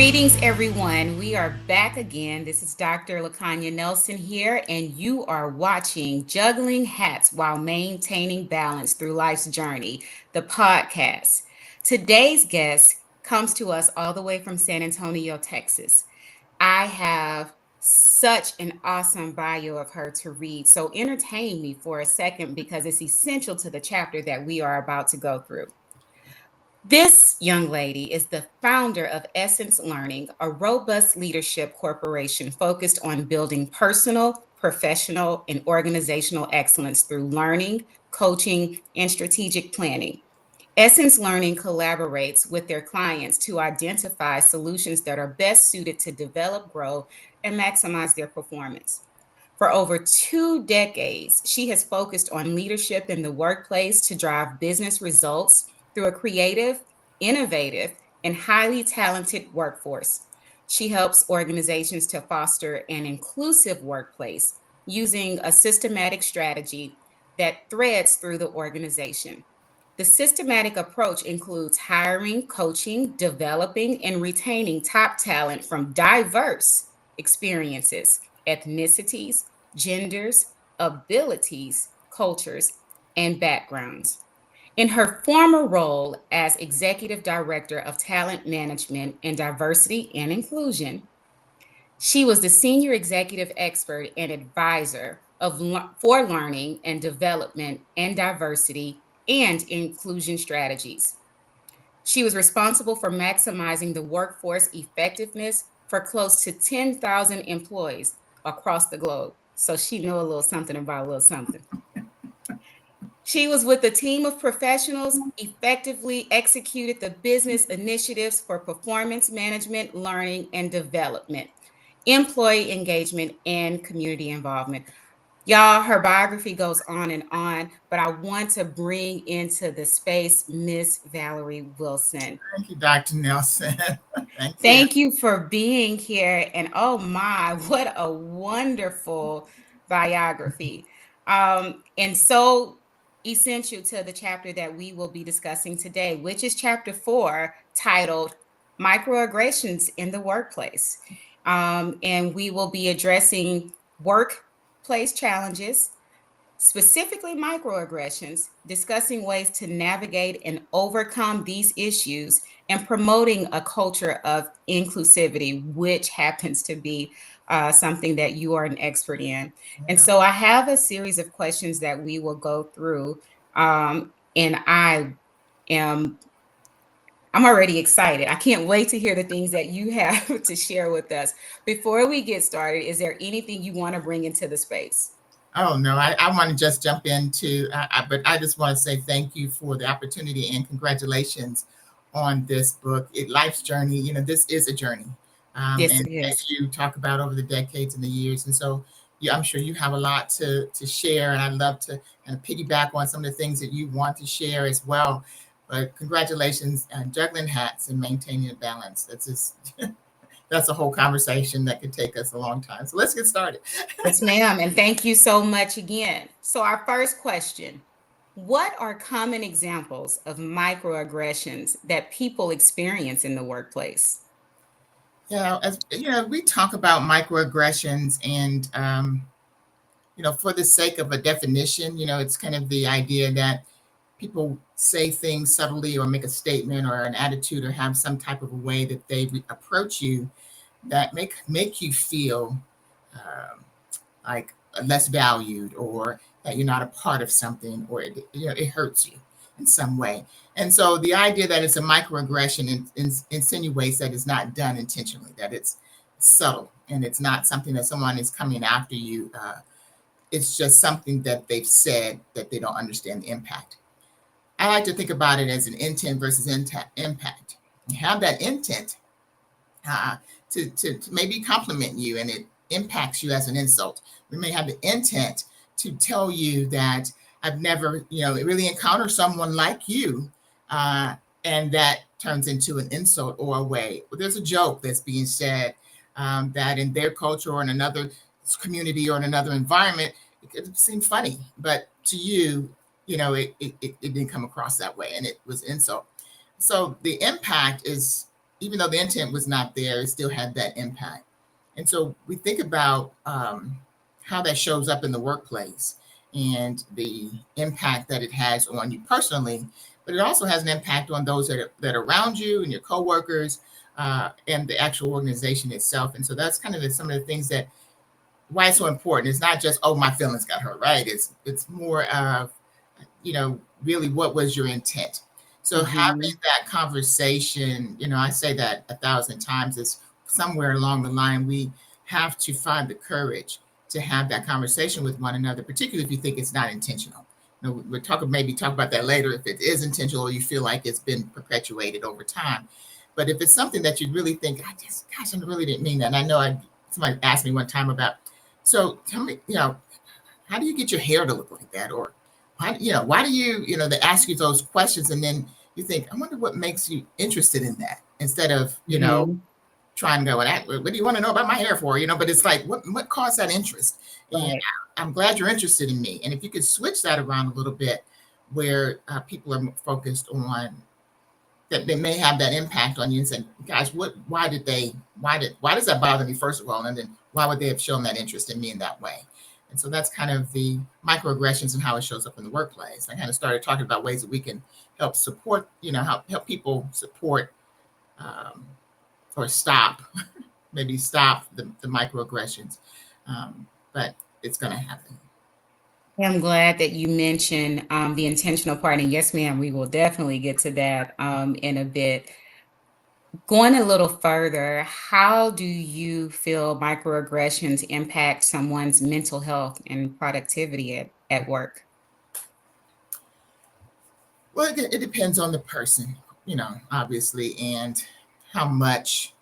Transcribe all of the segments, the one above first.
Greetings, everyone. We are back again. This is Dr. Lakanya Nelson here, and you are watching Juggling Hats While Maintaining Balance Through Life's Journey, the podcast. Today's guest comes to us all the way from San Antonio, Texas. I have such an awesome bio of her to read, so entertain me for a second because it's essential to the chapter that we are about to go through. This young lady is the founder of Essence Learning, a robust leadership corporation focused on building personal, professional, and organizational excellence through learning, coaching, and strategic planning. Essence Learning collaborates with their clients to identify solutions that are best suited to develop, grow, and maximize their performance. For over 2 decades, she has focused on leadership in the workplace to drive business results through a creative, innovative, and highly talented workforce. She helps organizations to foster an inclusive workplace using a systematic strategy that threads through the organization. The systematic approach includes hiring, coaching, developing, and retaining top talent from diverse experiences, ethnicities, genders, abilities, cultures, and backgrounds. In her former role as Executive Director of Talent Management and Diversity and Inclusion, she was the Senior Executive Expert and Advisor for Learning and Development and Diversity and Inclusion Strategies. She was responsible for maximizing the workforce effectiveness for close to 10,000 employees across the globe. So she knew a little something about a little something. She was with a team of professionals, effectively executed the business initiatives for performance management, learning and development, employee engagement, and community involvement. Y'all, her biography goes on, but I want to bring into the space Miss Valerie Wilson. Thank you, Dr. Nelson. Thank you. Thank you for being here. And oh my, what a wonderful biography. And so essential to the chapter that we will be discussing today, which is chapter 4, titled Microaggressions in the Workplace. And we will be addressing workplace challenges, specifically microaggressions, discussing ways to navigate and overcome these issues, and promoting a culture of inclusivity, which happens to be something that you are an expert in. And so I have a series of questions that we will go through. And am I'm already excited. I can't wait to hear the things that you have to share with us. Before we get started, is there anything you want to bring into the space? Oh, no, I want to just jump into, but I just want to say thank you for the opportunity and congratulations on this book, Life's Journey. This is a journey. Yes, And it as is. you talk about over the decades and the years. And so yeah, I'm sure you have a lot to share. And I'd love to kind of piggyback on some of the things that you want to share as well. But congratulations on juggling hats and maintaining a balance. That's just that's a whole conversation that could take us a long time. So let's get started. Yes, ma'am. And thank you so much again. So, our first question: what are common examples of microaggressions that people experience in the workplace? Yeah, as we talk about microaggressions, and for the sake of a definition, it's kind of the idea that people say things subtly or make a statement or an attitude or have some type of a way that they approach you that make you feel um, like less valued, or that you're not a part of something, or it hurts you in some way. And so the idea that it's a microaggression insinuates that it's not done intentionally, that it's subtle, and it's not something that someone is coming after you. It's just something that they've said that they don't understand the impact. I like to think about it as an intent versus impact. You have that intent uh, to maybe compliment you, and it impacts you as an insult. We may have the intent to tell you that I've never, really encountered someone like you, uh, and that turns into an insult or a way. Well, there's a joke that's being said, that in their culture or in another community or in another environment, it could seem funny, but to you, it didn't come across that way, and it was insult. So the impact is even though the intent was not there, it still had that impact. And so we think about how that shows up in the workplace and the impact that it has on you personally, but it also has an impact on those that are around you and your coworkers and the actual organization itself. And so that's kind of some of the things that why it's so important. It's not just, oh, my feelings got hurt, right? It's more of, really what was your intent. So having Mm-hmm. that conversation, I say that 1,000 times, is somewhere along the line we have to find the courage to have that conversation with one another, particularly if you think it's not intentional. We'll maybe talk about that later if it is intentional or you feel like it's been perpetuated over time. But if it's something that you really think, gosh, I really didn't mean that. And I know somebody asked me one time about, so tell me, how do you get your hair to look like that? Or why do you, they ask you those questions and then you think, I wonder what makes you interested in that instead of, Mm-hmm. trying to go, what do you want to know about my hair for? But it's like, what caused that interest? And Right. I'm glad you're interested in me. And if you could switch that around a little bit where people are focused on that, they may have that impact on you and say, gosh, why does that bother me, first of all? And then why would they have shown that interest in me in that way? And so that's kind of the microaggressions and how it shows up in the workplace. I kind of started talking about ways that we can help support, help people support um, or stop, maybe stop the microaggressions. But it's going to happen. I'm glad that you mentioned the intentional part. And yes, ma'am, we will definitely get to that in a bit. Going a little further, how do you feel microaggressions impact someone's mental health and productivity at work? Well, it depends on the person, obviously, and how much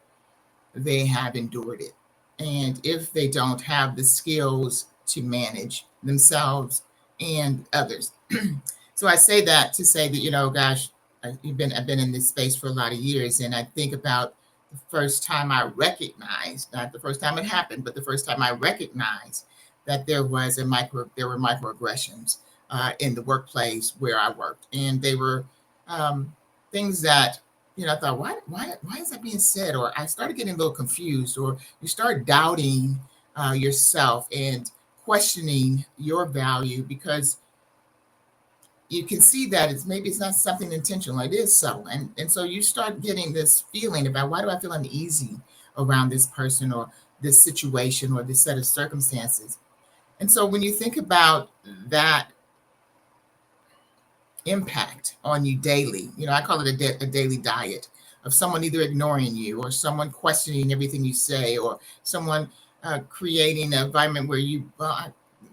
they have endured it. And if they don't have the skills to manage themselves and others. So I say that to say that, gosh, I've been in this space for a lot of years, and I think about the first time I recognized, not the first time it happened, but the first time I recognized that there were microaggressions in the workplace where I worked, and they were um, things that I thought, why is that being said? Or I started getting a little confused, or you start doubting yourself and questioning your value because you can see that it's not something intentional. It is subtle, and so you start getting this feeling about, why do I feel uneasy around this person or this situation or this set of circumstances? And so when you think about that impact on you daily. I call it a daily diet of someone either ignoring you or someone questioning everything you say or someone creating an environment where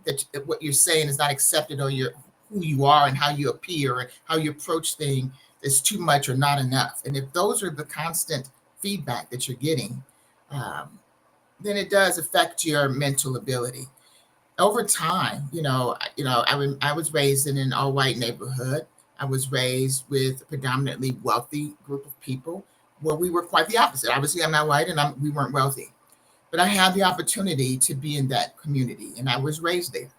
that what you're saying is not accepted or who you are and how you appear and how you approach things is too much or not enough. And if those are the constant feedback that you're getting, um, then it does affect your mental ability over time. I was raised in an all white neighborhood. I was raised with a predominantly wealthy group of people where we were quite the opposite. Obviously, I'm not white and we weren't wealthy, but I had the opportunity to be in that community and I was raised there.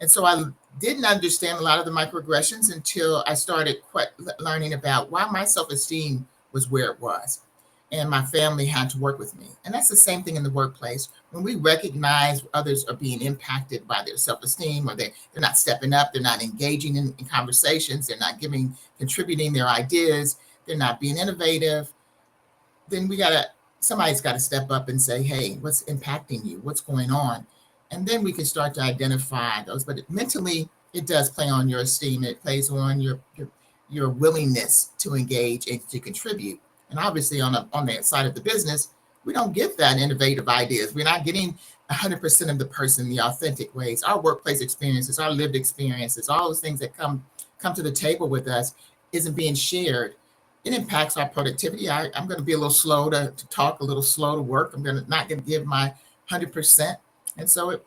And so I didn't understand a lot of the microaggressions until I started learning about why my self esteem was where it was. And my family had to work with me. And that's the same thing in the workplace. When we recognize others are being impacted by their self esteem or they're not stepping up, they're not engaging in conversations, they're not contributing their ideas, they're not being innovative, then somebody's got to step up and say, hey, what's impacting you? What's going on? And then we can start to identify those. But mentally, it does play on your esteem. It plays on your willingness to engage and to contribute. And obviously, on the side of the business, we don't get that innovative ideas. We're not getting 100% of the person, the authentic ways. Our workplace experiences, our lived experiences, all those things that come to the table with us isn't being shared. It impacts our productivity. I'm going to be a little slow to talk, a little slow to work. Not going to give my 100%. And so it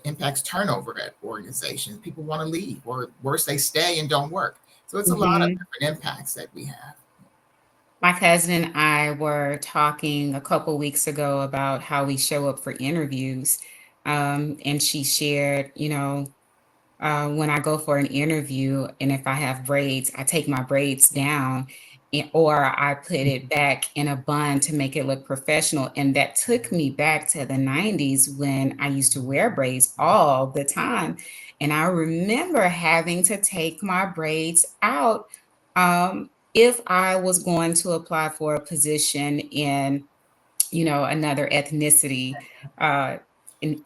impacts turnover at organizations. People want to leave, or worse, they stay and don't work. So it's a lot of Mhm. different impacts that we have. My cousin and I were talking a couple weeks ago about how we show up for interviews. And she shared, when I go for an interview and if I have braids, I take my braids down. or I put it back in a bun to make it look professional. And that took me back to the 90s when I used to wear braids all the time. And I remember having to take my braids out if I was going to apply for a position in, another ethnicity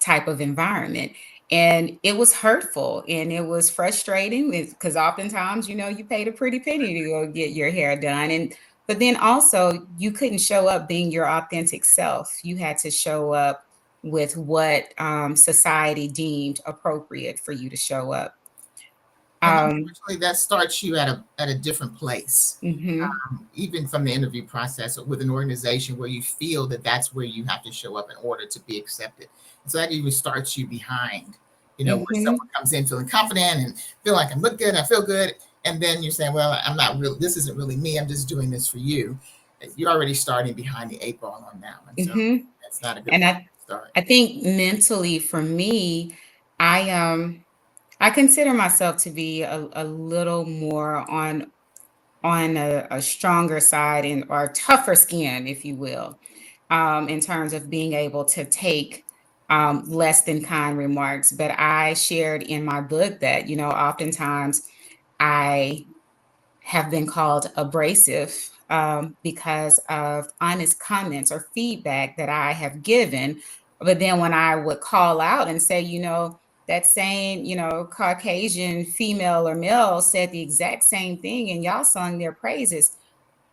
type of environment. And it was hurtful and it was frustrating because oftentimes, you paid a pretty penny to go get your hair done. But then also, you couldn't show up being your authentic self. You had to show up with what society deemed appropriate for you to show up. And Um, unfortunately, that starts you at a different place, mhm, even from the interview process with an organization where you feel that that's where you have to show up in order to be accepted. So that even starts you behind, where mhm, someone comes in feeling confident and feel like I look good, I feel good, and then you're saying, "Well, I'm not real. This isn't really me. I'm just doing this for you." You're already starting behind the eight ball on that one, so mhm. that's not a good And place I, to start. I think mentally for me, I consider myself to be a little more on a stronger side and or tougher skin, if you will, in terms of being able to take less than kind remarks. But I shared in my book that, oftentimes I have been called abrasive because of honest comments or feedback that I have given. But then when I would call out and say, that same, Caucasian female or male said the exact same thing and y'all sung their praises.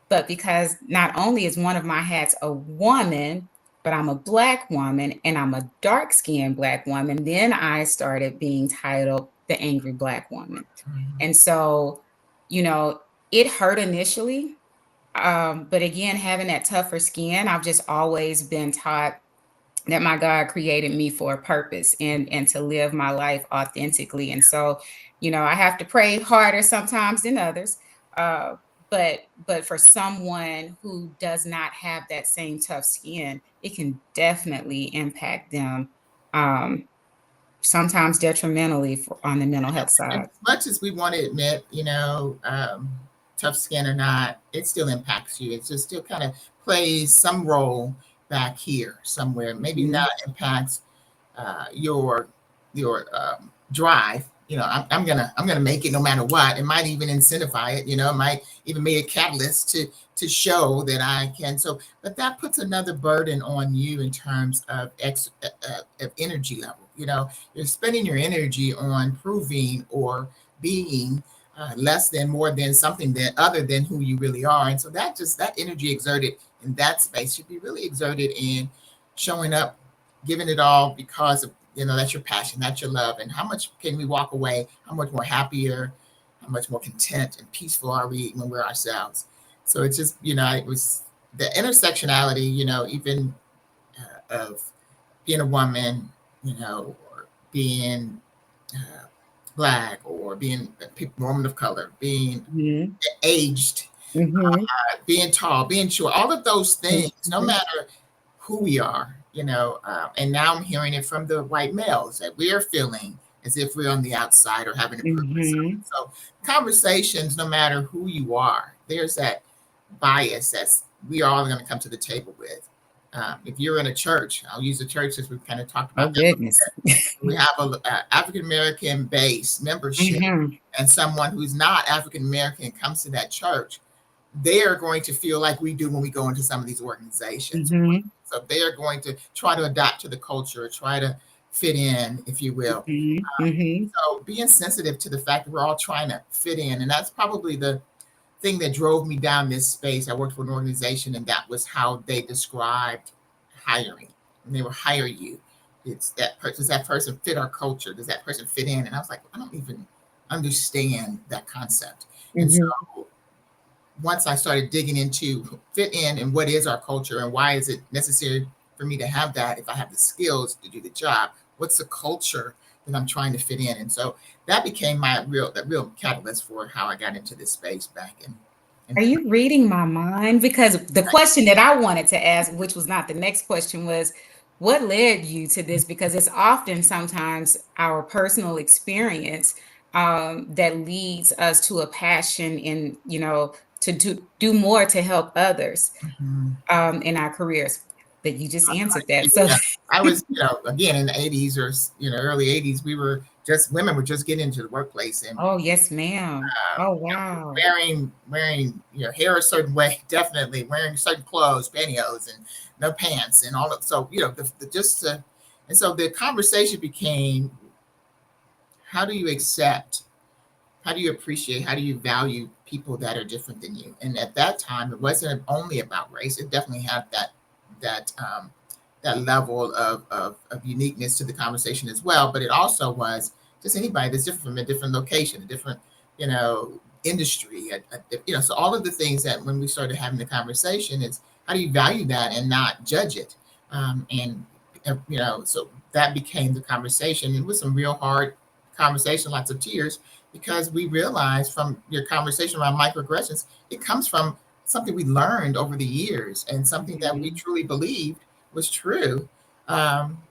But because not only is one of my hats a woman, but I'm a Black woman and I'm a dark skinned Black woman, then I started being titled the angry Black woman. Mhm. And so, you know, it hurt initially. But again, having that tougher skin, I've just always been taught that my God created me for a purpose and to live my life authentically. And so, I have to pray harder sometimes than others. Uh, but for someone who does not have that same tough skin, it can definitely impact them, um, sometimes detrimentally on the mental health And side. as much as we want to admit, tough skin or not, it still impacts you. It just still kind of plays some role back here somewhere. Maybe Mhm, not impacts your drive. I'm gonna make it no matter what. It might even incentivize it. It might even be a catalyst to show that I can. So, but that puts another burden on you in terms of of energy level. You're spending your energy on proving or being less than, more than, something that other than who you really are. And so that energy exerted in that space should be really exerted in showing up, giving it all because of, that's your passion, that's your love. And how much can we walk away? How much more happier, how much more content and peaceful are we when we're ourselves? So it's just, it was the intersectionality, even of being a woman, or being uh, Black, or being a woman of color, being mhm, aged, mhm, being tall, being short, all of those things, no mhm, matter who we are, and now I'm hearing it from the white males that we're feeling as if we're on the outside or having to prove mhm. something. So conversations, no matter who you are, there's that bias that's we are all going to come to the table with. If you're in a church, I'll use the church as we've kind of talked Oh about that. goodness. We have a African American base membership, Mhm, and someone who's not African American comes to that church, they are going to feel like we do when we go into some of these organizations. mhm, So they are going to try to adapt to the culture, try to fit in, if you will. mhm, mhm, So being sensitive to the fact that we're all trying to fit in, and that's probably the thing that drove me down this space. I worked for an organization, and that was how they described hiring. And they will hire you. It's that person. Does that person fit our culture? Does that person fit in? And I was like, I don't even understand that concept. And so mhm. once I started digging into fit in and what is our culture and why is it necessary for me to have that if I have the skills to do the job, what's the culture that I'm trying to fit in? And so that became my real catalyst for how I got into this space back in Are 20. you reading my mind? Because the question that I wanted to ask, which was not the next question, was what led you to this? Because it's often sometimes our personal experience that leads us to a passion in, to do more to help others Mhm. in our careers. But you just answered Yeah, that. So, I was, again in the '80s or early '80s, we were just women were just getting into the workplace, and oh, yes, ma'am. Oh, wow. wearing hair a certain way, definitely wearing certain clothes, pantyhose, and no pants, and all of so and so the conversation became, how do you accept, how do you appreciate, how do you value people that are different than you? And at that time, it wasn't only about race. It definitely had that that level of uniqueness to the conversation as well. But it also was just anybody that's different from a different location, a different, you know, industry, so all of the things that when we started having the conversation, it's how do you value that and not judge it? So that became the conversation. It was some real hard conversation, lots of tears, because we realized from your conversation around microaggressions, it comes from something we learned over the years and something that we Mhm. truly believed was true. Um,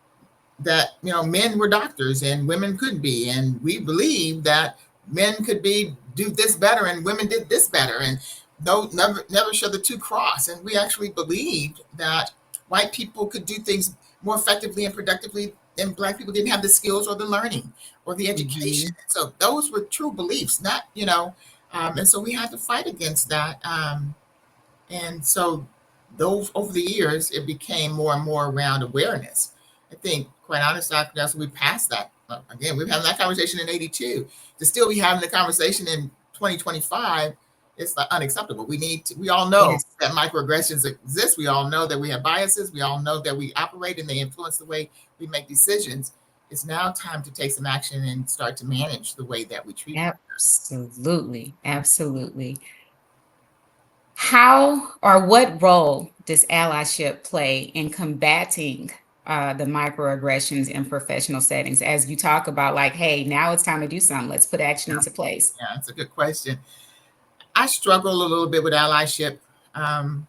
that men were doctors and women couldn't be, and we believed that men could be do this better and women did this better, and no, never show the two cross. And we actually believed that white people could do things more effectively and productively, and black people didn't have the skills or the learning or the education. Mhm. So those were true beliefs, not and so we had to fight against that. And so those over the years, it became more and more around awareness. I think, quite honestly, that's we passed that. Again, we were having that conversation in '82. To still be having the conversation in 2025, it's like unacceptable. We all know Yes, that microaggressions exist. We all know that we have biases. We all know that we operate and they influence the way we make decisions. It's now time to take some action and start to manage the way that we treat one another. absolutely. Absolutely. How or what role does allyship play in combating the microaggressions in professional settings? As you talk about, like, hey, now it's time to do something. Let's put action into place. Yeah, it's a good question. I struggle a little bit with allyship, um,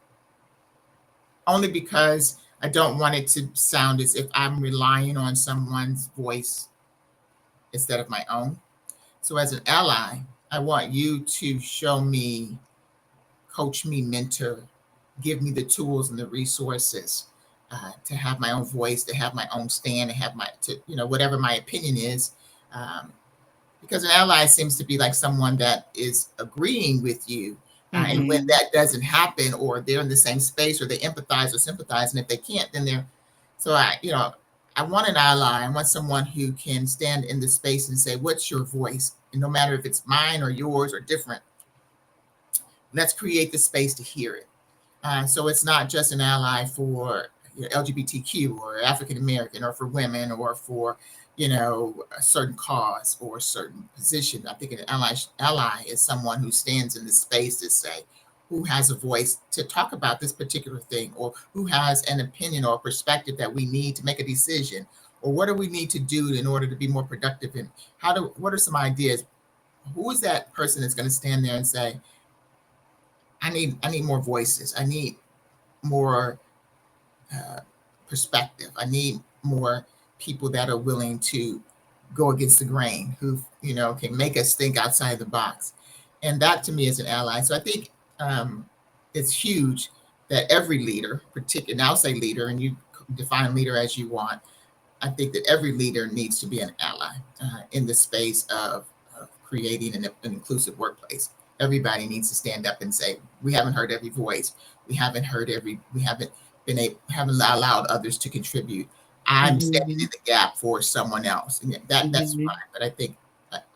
only because I don't want it to sound as if I'm relying on someone's voice instead of my own. So, as an ally, I want you to show me, coach me, mentor, give me the tools and the resources to have my own voice, to have my own stand, to have whatever my opinion is. Um, because an ally seems to be like someone that is agreeing with you. And when Hmm. that doesn't happen, or they're in the same space, or they empathize or sympathize, and if they can't, then they're so I want an ally. I want someone who can stand in the space and say, "What's your voice?" And no matter if it's mine or yours or different, let's create the space to hear it. So it's not just an ally for LGBTQ or African American or for women or for a certain cause or a certain position. I think an ally is someone who stands in the space to say who has a voice to talk about this particular thing, or who has an opinion or a perspective that we need to make a decision, or what do we need to do in order to be more productive, and what are some ideas. Who is that person that's going to stand there and say, I need more voices. I need more uh, perspective. I need more people that are willing to go against the grain, who can make us think outside the box, and that to me is an ally. So I think it's huge that every leader, particularly now say leader, and you define leader as you want. I think that every leader needs to be an ally in the space of creating an inclusive workplace. Everybody needs to stand up and say, "We haven't heard every voice. We haven't haven't allowed others to contribute. I'm standing in Hmm. the gap for someone else." And that's Hmm. fine. But I think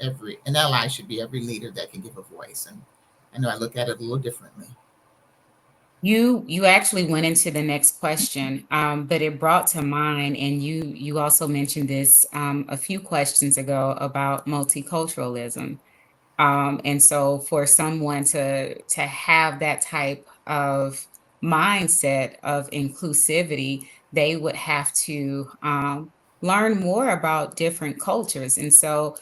every an ally should be every leader that can give a voice. And I know I look at it a little differently. You actually went into the next question, but it brought to mind, and you also mentioned this a few questions ago about multiculturalism. And so for someone to have that type of mindset of inclusivity, they would have to learn more about different cultures. And so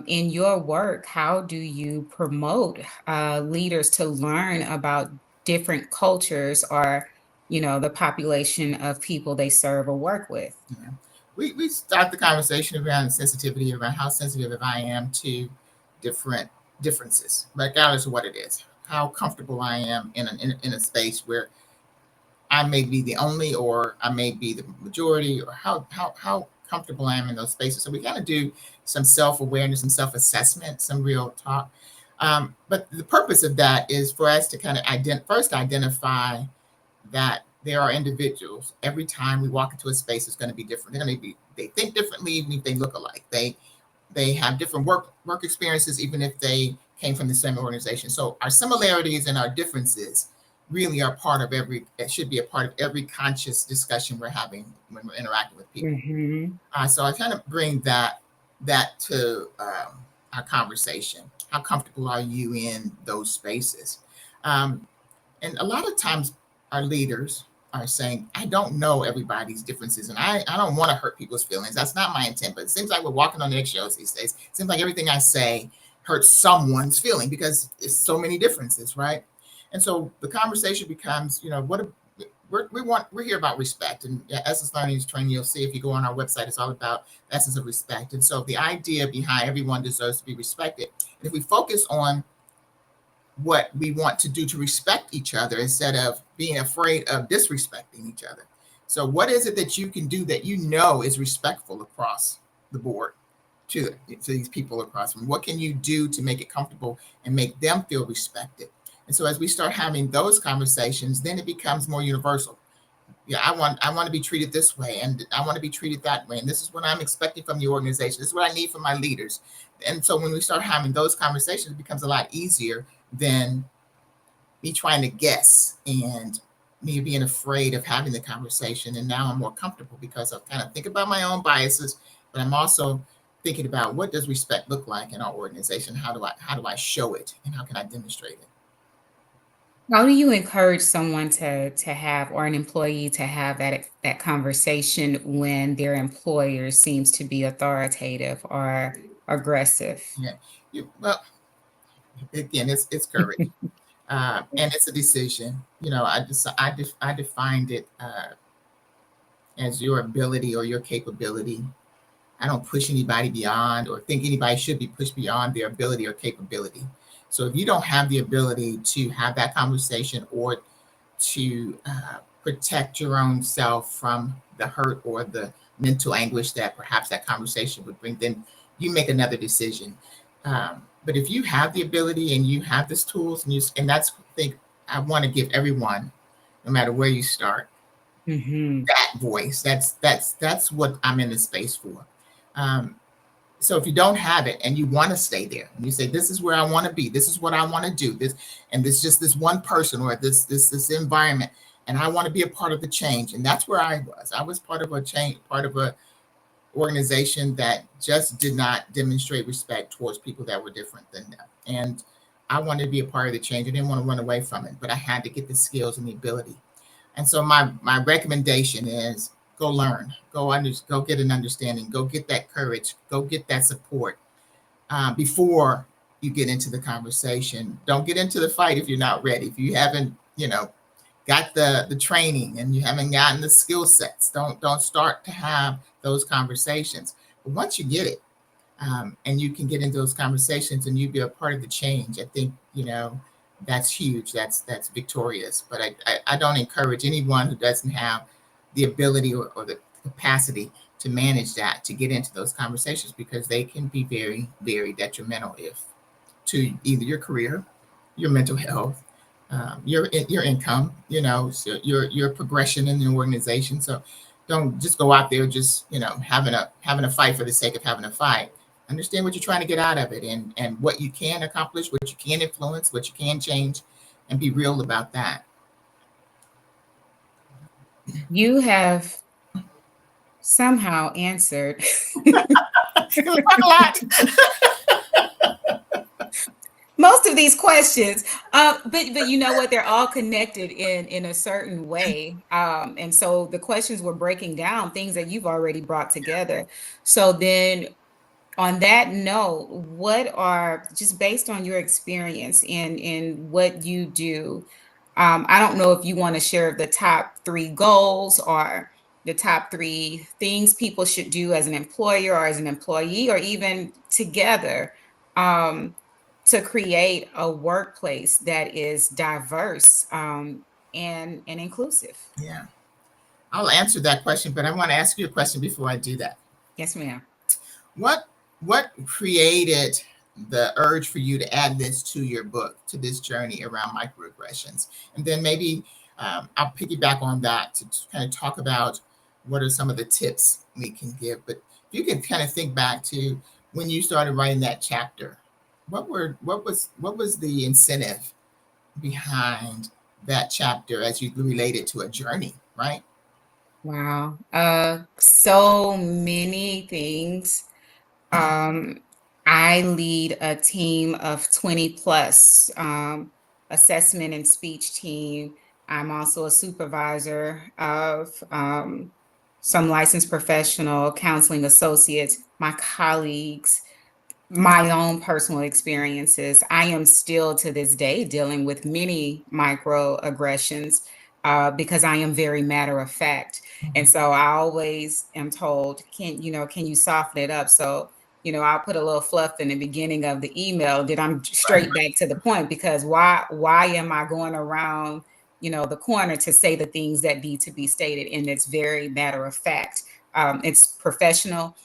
in your work, how do you promote leaders to learn about different cultures or, the population of people they serve or work with? Yeah. we start the conversation around sensitivity, around how sensitive I am to different differences, regardless of what it is. How comfortable I am in a space where I may be the only, or I may be the majority, or how comfortable I am in those spaces. So we got to do some self awareness, some self assessment, some real talk. But the purpose of that is for us to kind of first identify that there are individuals. Every time we walk into a space, it's going to be different. They think differently, even if they look alike. They have different work experiences, even if they came from the same organization. So our similarities and our differences really are part of every. It should be a part of every conscious discussion we're having when we're interacting with people. Mm-hmm. So I kind of bring that to our conversation. How comfortable are you in those spaces? Um, and a lot of times our leaders are saying, I don't know everybody's differences, and I don't want to hurt people's feelings. That's not my intent. But it seems like we're walking on eggshells these days. It seems like everything I say hurts someone's feeling because it's so many differences, right? And so the conversation becomes, we're here about respect. And Essence Learning is Training. You'll see if you go on our website, it's all about essence of respect. And so the idea behind everyone deserves to be respected. And if we focus on what we want to do to respect each other instead of being afraid of disrespecting each other. So, what is it that you can do that you know is respectful across the board to these people across from? What can you do to make it comfortable and make them feel respected? And so, as we start having those conversations, then it becomes more universal. Yeah, I want to be treated this way, and I want to be treated that way, and this is what I'm expecting from the organization. This is what I need from my leaders. And so when we start having those conversations, it becomes a lot easier than me trying to guess and me being afraid of having the conversation. And now I'm more comfortable because I kind of think about my own biases, but I'm also thinking about what does respect look like in our organization? How do I show it, and how can I demonstrate it? How do you encourage someone to have, or an employee to have that conversation when their employer seems to be authoritative or aggressive? Yeah. Well, again, it's courage, and it's a decision. I defined it as your ability or your capability. I don't push anybody beyond or think anybody should be pushed beyond their ability or capability. So if you don't have the ability to have that conversation or to protect your own self from the hurt or the mental anguish that perhaps that conversation would bring, then you make another decision. But if you have the ability and you have these tools, and that's I think I want to give everyone, no matter where you start, Hmm. that voice. That's what I'm in the space for. Um, so if you don't have it and you want to stay there, and you say, "This is where I want to be. This is what I want to do. This and this just this one person or this environment, and I want to be a part of the change." And that's where I was. I was part of a change, part of a organization that just did not demonstrate respect towards people that were different than them. And I wanted to be a part of the change. I didn't want to run away from it, but I had to get the skills and the ability. And so my recommendation is go learn, go get an understanding, go get that courage, go get that support before you get into the conversation. Don't get into the fight if you're not ready. If you haven't, got the training and you haven't gotten the skill sets, don't start to have those conversations. But once you get it, and you can get into those conversations and you be a part of the change, I think that's huge. That's victorious. But I don't encourage anyone who doesn't have the ability or the capacity to manage that to get into those conversations, because they can be very, very detrimental if to either your career, your mental health, your income, so your progression in the organization. So don't just go out there just having a fight for the sake of having a fight. Understand what you're trying to get out of it, and what you can accomplish, what you can influence, what you can change, and be real about that. You have somehow answered We talk a lot. most of these questions, but you know what, they're all connected in a certain way, and so the questions were breaking down things that you've already brought together. So then, on that note, what are, just based on your experience in what you do, I don't know if you want to share the top three goals, or the top three things people should do as an employer or as an employee or even together, um, to create a workplace that is diverse, and inclusive. Yeah. I'll answer that question, but I want to ask you a question before I do that. Yes, ma'am. What what created the urge for you to add this to your book, to this journey around microaggressions? And then maybe I'll piggyback on that to kind of talk about what are some of the tips we can give. But if you can kind of think back to when you started writing that chapter, what was the incentive behind that chapter as you relate it to a journey, right? Wow. So many things. Um, I lead a team of 20 plus, assessment and speech team. I'm also a supervisor of, some licensed professional counseling associates, my colleagues, my own personal experiences. I am still to this day dealing with many microaggressions, because I am very matter of fact. And so I always am told, can you soften it up? So, I'll put a little fluff in the beginning of the email that I'm straight back to the point, because why am I going around, the corner to say the things that need to be stated? And it's very matter of fact. It's professional,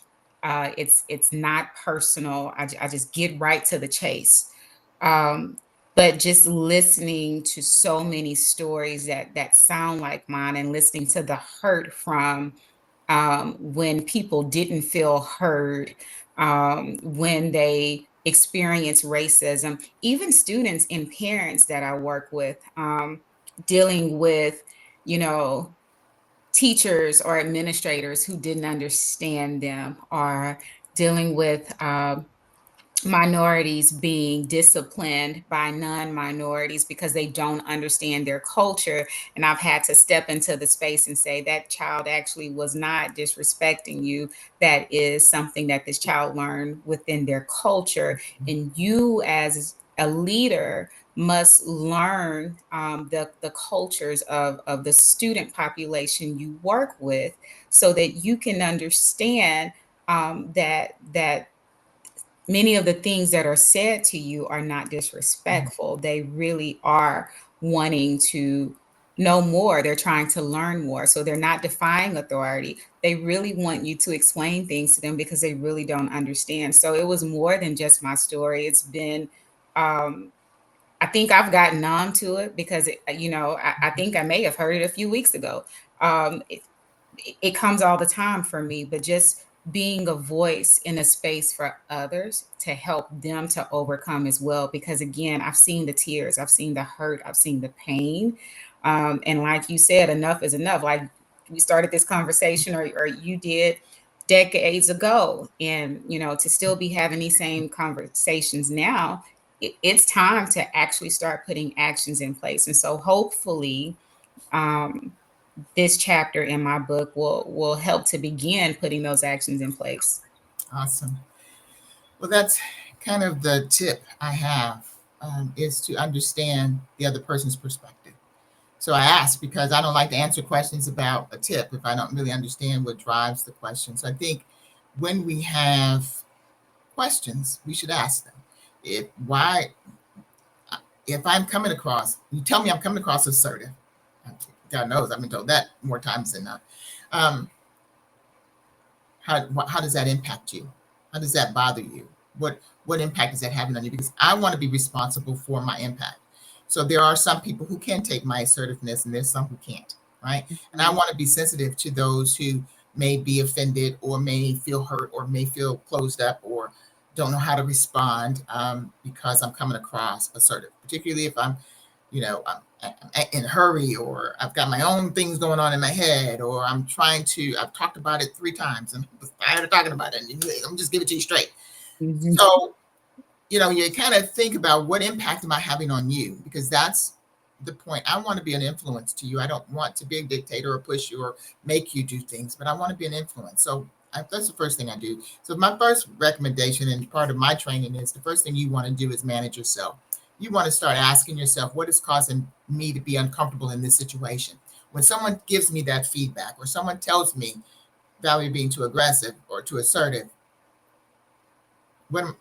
it's not personal. I just get right to the chase. Um, but just listening to so many stories that sound like mine, and listening to the hurt from, when people didn't feel heard, when they experience racism, even students and parents that I work with, dealing with, you know, teachers or administrators who didn't understand them, or dealing with, minorities being disciplined by non-minorities because they don't understand their culture. And I've had to step into the space and say that child actually was not disrespecting you. That is something that this child learned within their culture. And you, as a leader, must learn, the cultures of the student population you work with, so that you can understand, that many of the things that are said to you are not disrespectful. They really are wanting to know more. They're trying to learn more. So they're not defying authority. They really want you to explain things to them because they really don't understand. So it was more than just my story. It's been, um, I think I've gotten numb to it because, I think I may have heard it a few weeks ago. Um, it comes all the time for me, but just being a voice in a space for others to help them to overcome as well. Because again, I've seen the tears, I've seen the hurt, I've seen the pain. And like you said, enough is enough. Like we started this conversation, or you did decades ago. And, to still be having these same conversations now, it's time to actually start putting actions in place. And so hopefully, um, this chapter in my book will help to begin putting those actions in place. Awesome. Well, that's kind of the tip I have, is to understand the other person's perspective. So I ask because I don't like to answer questions about a tip if I don't really understand what drives the question. So I think when we have questions, we should ask them. If I'm coming across, you tell me I'm coming across assertive. God knows I've been told that more times than not. Um, how does that impact you? How does that bother you? What impact is that having on you? Because I want to be responsible for my impact. So there are some people who can take my assertiveness, and there's some who can't, right? And I Mhm. want to be sensitive to those who may be offended, or may feel hurt, or may feel closed up, or don't know how to respond, because I'm coming across assertive, particularly if I'm in a hurry, or I've got my own things going on in my head, or I've talked about it 3 times and I'm tired of talking about it. And I'm just give it to you straight. Mhm. So, you kind of think about what impact am I having on you? Because that's the point. I want to be an influence to you. I don't want to be a dictator or push you or make you do things, but I want to be an influence. So that's the first thing I do. So my first recommendation, and part of my training, is the first thing you want to do is manage yourself. You want to start asking yourself, what is causing me to be uncomfortable in this situation? When someone gives me that feedback, or someone tells me, Valerie, being too aggressive or too assertive, what am,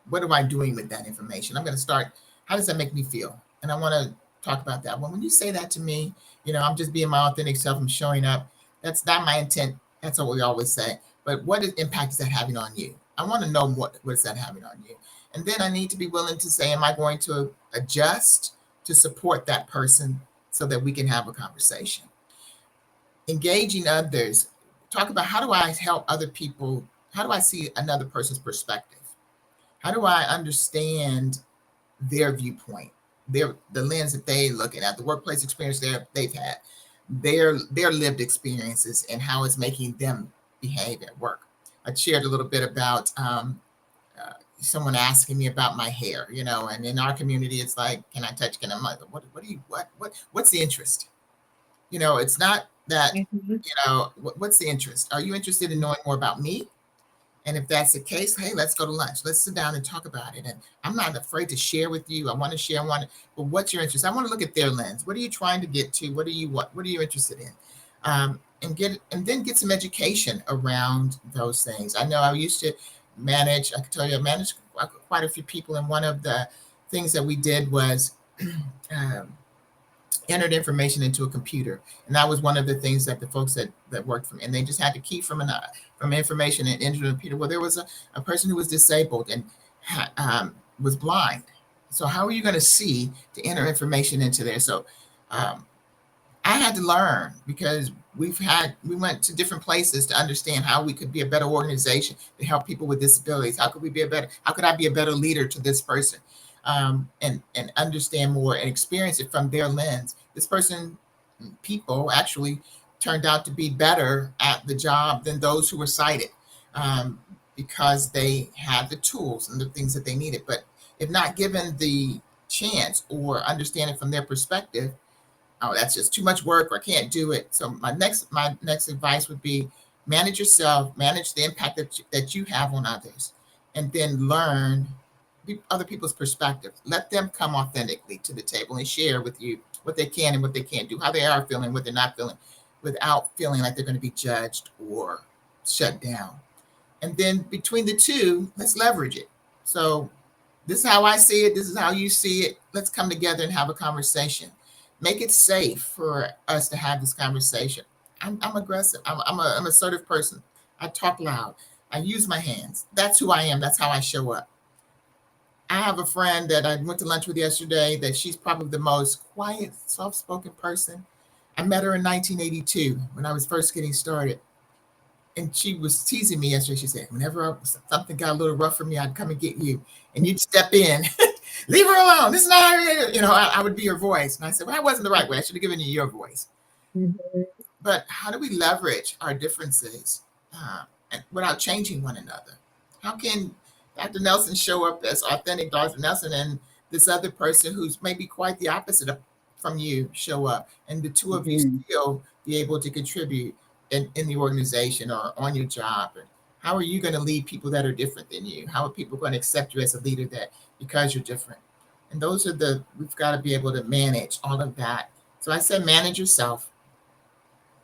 what am I doing with that information? I'm going to start, how does that make me feel? And I want to talk about that. When you say that to me, I'm just being my authentic self. I'm showing up. That's not my intent. That's what we always say. But what impact is that having on you? I want to know what is that having on you? And then I need to be willing to say, am I going to adjust to support that person so that we can have a conversation? Engaging others. Talk about, how do I help other people? How do I see another person's perspective? How do I understand their viewpoint, the lens that they looking at, the workplace experience they've had, their lived experiences, and how it's making them behave at work? I shared a little bit about someone asking me about my hair, and in our community, it's like, can I touch? Can I? What do you? What's the interest? It's not that. Mhm. What's the interest? Are you interested in knowing more about me? And if that's the case, hey, let's go to lunch. Let's sit down and talk about it. And I'm not afraid to share with you. I want to share. But what's your interest? I want to look at their lens. What are you trying to get to? What are you interested in? And then get some education around those things. I know I used to manage. I could tell you, I managed quite a few people. And one of the things that we did was um, entered information into a computer, and that was one of the things that the folks that worked for me, and they just had to key from information and enter the computer. Well, there was a person who was disabled and was blind. So how are you going to see to enter information into there? So um, I had to learn, because we went to different places to understand how we could be a better organization to help people with disabilities. How could I be a better leader to this person? And understand more and experience it from their lens. This person, people actually turned out to be better at the job than those who were sighted, um, because they had the tools and the things that they needed. But if not given the chance or understand it from their perspective, oh, that's just too much work, or I can't do it. So my next advice would be, manage yourself, manage the impact that you have on others, and then learn other people's perspective. Let them come authentically to the table and share with you what they can and what they can't do, how they are feeling, what they're not feeling, without feeling like they're going to be judged or shut down. And then between the two, let's leverage it. So this is how I see it. This is how you see it. Let's come together and have a conversation. Make it safe for us to have this conversation. I'm aggressive. I'm an assertive person. I talk loud. I use my hands. That's who I am. That's how I show up. I have a friend that I went to lunch with yesterday that she's probably the most quiet, soft spoken person. I met her in 1982 when I was first getting started. And she was teasing me yesterday. She said, whenever something got a little rough for me, I'd come and get you. And you'd step in, leave her alone. This is not, I would be your voice. And I said, well, that wasn't the right way. I should have given you your voice. Mhm. But how do we leverage our differences without changing one another? How can Dr. Nelson show up as authentic Dr. Nelson, and this other person who's maybe quite the opposite from you show up, and the two of you Mhm. still be able to contribute in the organization or on your job? And how are you going to lead people that are different than you? How are people going to accept you as a leader that because you're different? And we've got to be able to manage all of that. So I said, manage yourself,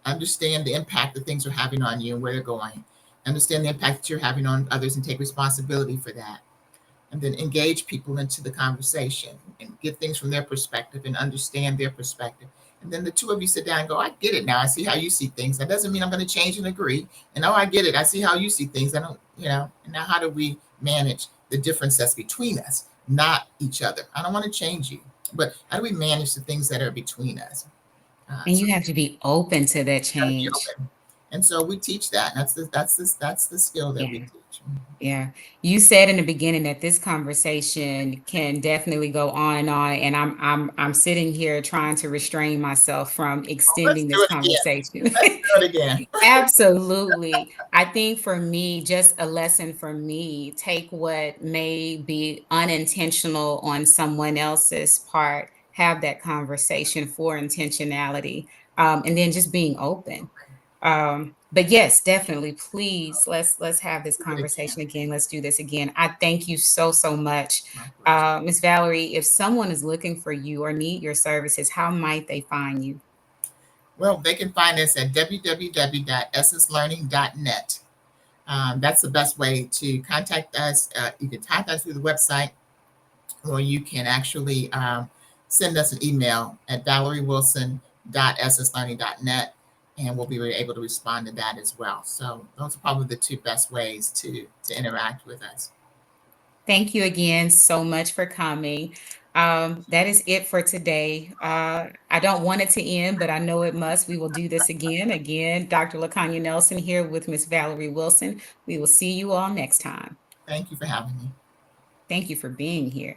understand the impact that things are having on you and where they're going, understand the impact that you're having on others and take responsibility for that, and then engage people into the conversation and get things from their perspective and understand their perspective. And then the two of you sit down and go, I get it now. I see how you see things. That doesn't mean I'm going to change and agree. And oh, I get it. I see how you see things. I don't, and now how do we manage the difference that's between us, not each other? I don't want to change you, but how do we manage the things that are between us? And So you have to be open to that gotta be change. open. And so we teach that. That's the skill that we Yeah. teach. Yeah. You said in the beginning that this conversation can definitely go on and on. And I'm sitting here trying to restrain myself from Well, let's extending do this it again. conversation. Let's do it again. Absolutely. I think for me, just a lesson for me, take what may be unintentional on someone else's part, have that conversation for intentionality, and then just being open. But yes, definitely, please let's have this Do it again. conversation again. Let's do this again. I thank you so so much, My pleasure. Miss Valerie. If someone is looking for you or need your services, how might they find you? Well, they can find us at www.essencelearning.net. That's the best way to contact us. You can contact us through the website, or you can actually send us an email at valeriewilson.essencelearning.net, and we'll be able to respond to that as well. So those are probably the two best ways to interact with us. Thank you again so much for coming. That is it for today. I don't want it to end, but I know it must. We will do this again. Again, Dr. LaKanya Nelson here with Miss Valerie Wilson. We will see you all next time. Thank you for having me. Thank you for being here.